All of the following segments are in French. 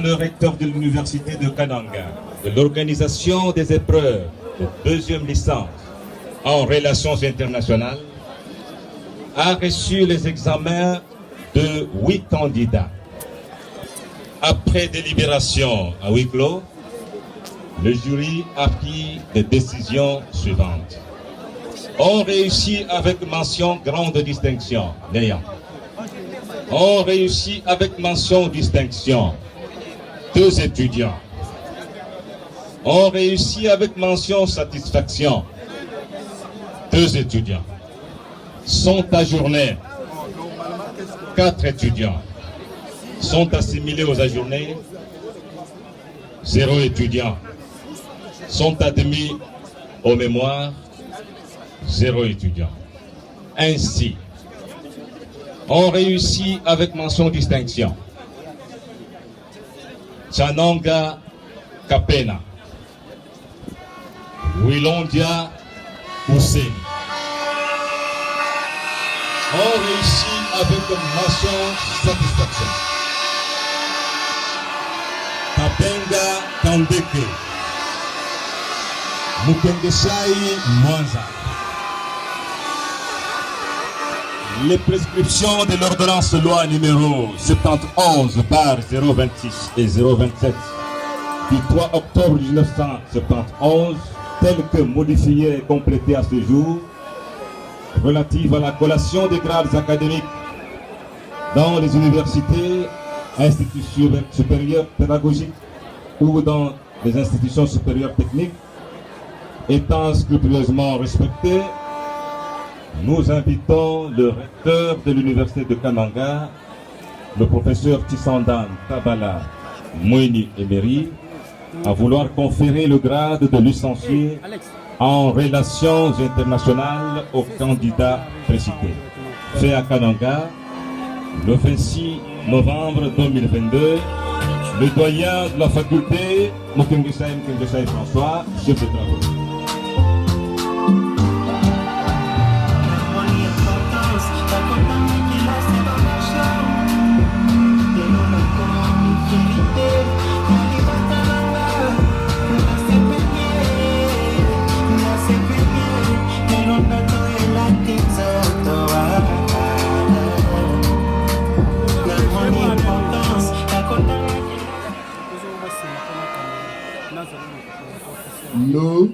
le recteur de l'université de Kananga, de l'organisation des épreuves de deuxième licence en relations internationales, a reçu les examens de 8 candidats. Après délibération à huis clos, le jury a pris les décisions suivantes. On réussit avec mention grande distinction, Léon. On réussit avec mention distinction, 2 étudiants. On réussit avec mention satisfaction, 2 étudiants. Sont ajournés, 4 étudiants. Sont assimilés aux ajournés, 0 étudiants. Sont admis aux mémoires, 0 étudiants. Ainsi, on réussit avec mention distinction. Chanonga Kapena, Wilondia Hussein. On réussit avec mention satisfaction. Kapenga Kandeke, Mukengeshaï Mwanza. Les prescriptions de l'ordonnance loi numéro 71/026 et 027 du 3 octobre 1971, telles que modifiées et complétées à ce jour, relatives à la collation des grades académiques dans les universités, institutions supérieures pédagogiques ou dans les institutions supérieures techniques, étant scrupuleusement respectées, nous invitons le recteur de l'université de Kananga, le professeur Tissandan Kabala Moini Emery, à vouloir conférer le grade de licencié en relations internationales aux candidats précités. Fait à Kananga, le 26 novembre 2022, le doyen de la faculté, Mukengeshaï François, chef de travaux. Nous,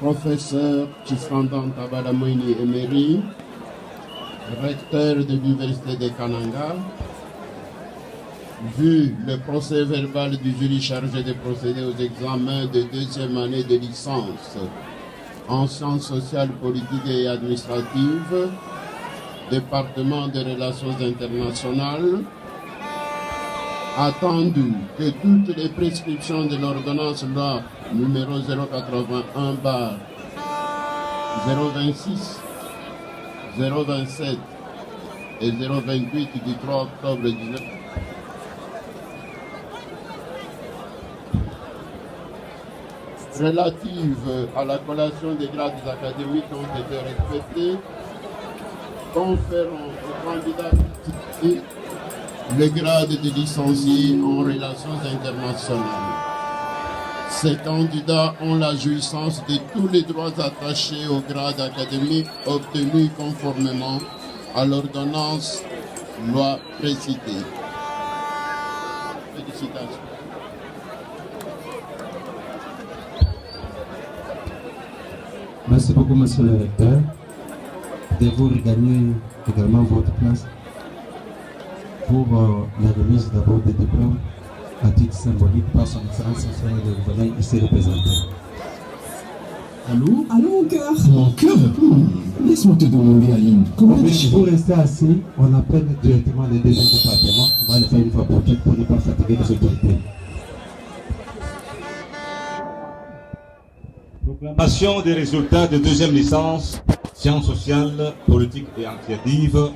professeur Tissandan Kabala Moini Emery, recteur de l'université de Kananga, vu le procès verbal du jury chargé de procéder aux examens de 2e année de licence en sciences sociales, politiques et administratives, département des relations internationales, attendu que toutes les prescriptions de l'ordonnance loi numéro 081/026, 027 et 028 du 3 octobre 19 relatives à la collation des grades académiques ont été respectées, conférant aux candidats le grade de licencié en relations internationales. Ces candidats ont la jouissance de tous les droits attachés au grade académique obtenus conformément à l'ordonnance loi précitée. Félicitations. Merci beaucoup, monsieur le recteur. De vous regagner également votre place pour la remise d'abord des diplômes à titre symbolique par son excellence le gouverneur ici représenté. Allô? Allô, mon cœur? Mon cœur? Laisse-moi te demander, Aline. Comment Si vous restez assis, on appelle directement les deuxièmes départements. On va le faire une fois pour toutes pour ne pas fatiguer les autorités. Proclamation des résultats de 2e licence, sciences sociales, politiques et administratives,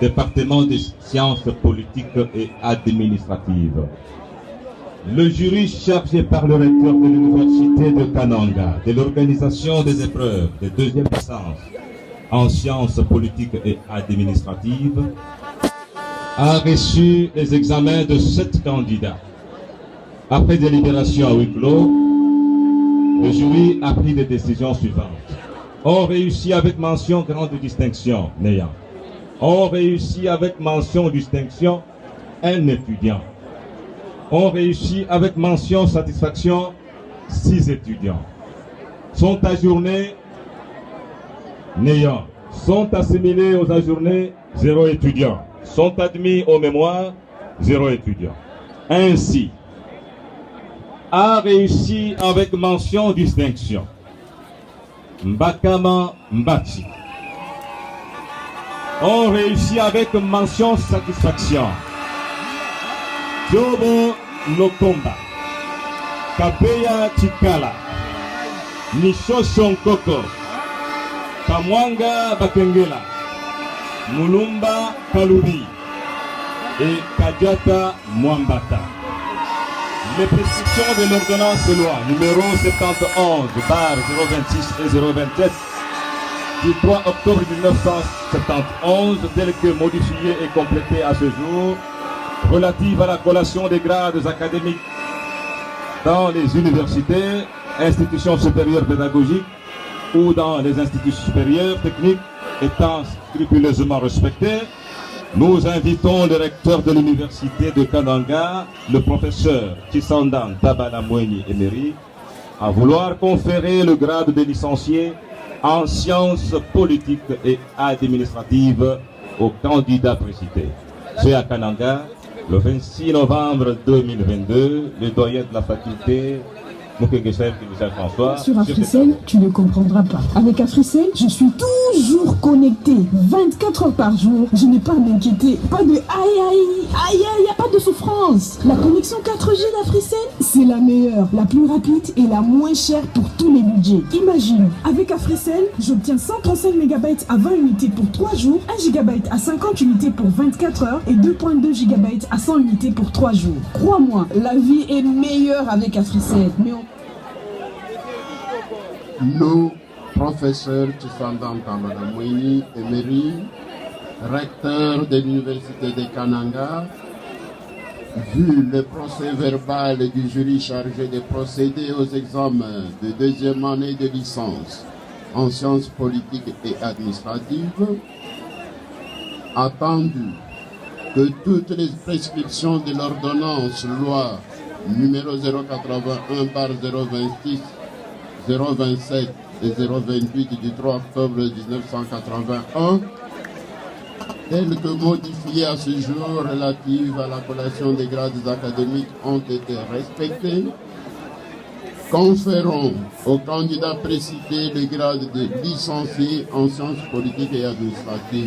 département des sciences politiques et administratives. Le jury chargé par le recteur de l'université de Kananga de l'organisation des épreuves de 2e licence en sciences politiques et administratives a reçu les examens de 7 candidats. Après délibération à huis clos, le jury a pris les décisions suivantes. On réussit avec mention grande distinction, n'ayant. On réussit avec mention distinction un étudiant. On réussit avec mention satisfaction 6 étudiants. Sont ajournés, n'ayant. Sont assimilés aux ajournés 0 étudiants. Sont admis aux mémoires 0 étudiants. Ainsi, a réussi avec mention distinction Mbakama Mbachi. On réussit avec mention satisfaction Jobo Lokomba, Kapeya Chikala, Nishosho Nkoko, Kamwanga Bakengela, Mulumba Kalubi et Kadiata Mwambata. Les prescriptions de l'ordonnance de loi numéro 71/026 et 027 du 3 octobre 1971, telle que modifiée et complétée à ce jour, relative à la collation des grades académiques dans les universités, institutions supérieures pédagogiques ou dans les instituts supérieurs techniques étant scrupuleusement respectées, nous invitons le recteur de l'université de Kananga, le professeur Kisandan Tabalamweni Emery, à vouloir conférer le grade de licencié en sciences politiques et administratives au candidat précité. C'est à Kananga, le 26 novembre 2022, le doyen de la faculté, François. Sur Africell, tu ne comprendras pas. Avec Africell, je suis toujours connecté. 24 heures par jour. Je n'ai pas à m'inquiéter. Pas de aïe, pas de souffrance. La connexion 4G d'Africell, c'est la meilleure, la plus rapide et la moins chère pour tous les budgets. Imagine, avec Africell, j'obtiens 135 MB à 20 unités pour 3 jours, 1 GB à 50 unités pour 24 heures et 2.2 GB à 100 unités pour 3 jours. Crois-moi, la vie est meilleure avec Africell. Mais Nous, professeur Tsandam Tabalamweni Emery, recteur de l'université de Kananga, vu le procès verbal du jury chargé de procéder aux examens de 2e année de licence en sciences politiques et administratives, attendu que toutes les prescriptions de l'ordonnance loi numéro 081/026 027 et 028 du 3 octobre 1981, telles que modifiées à ce jour relatives à la collation des grades académiques ont été respectées, conférons au candidat précité le grade de licencié en sciences politiques et administratives.